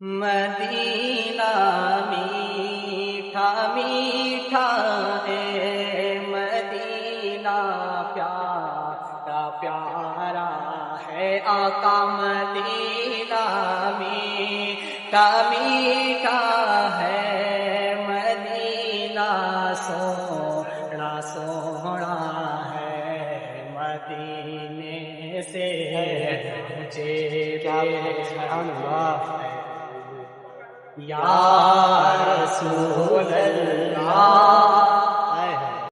Medina मीठा मीठा है, मदीना प्यारा प्यारा है। आका मदीना मीठा मीठा है, मदीना सोना सोना है। मदीने से मुझे या रसूल अल्लाह।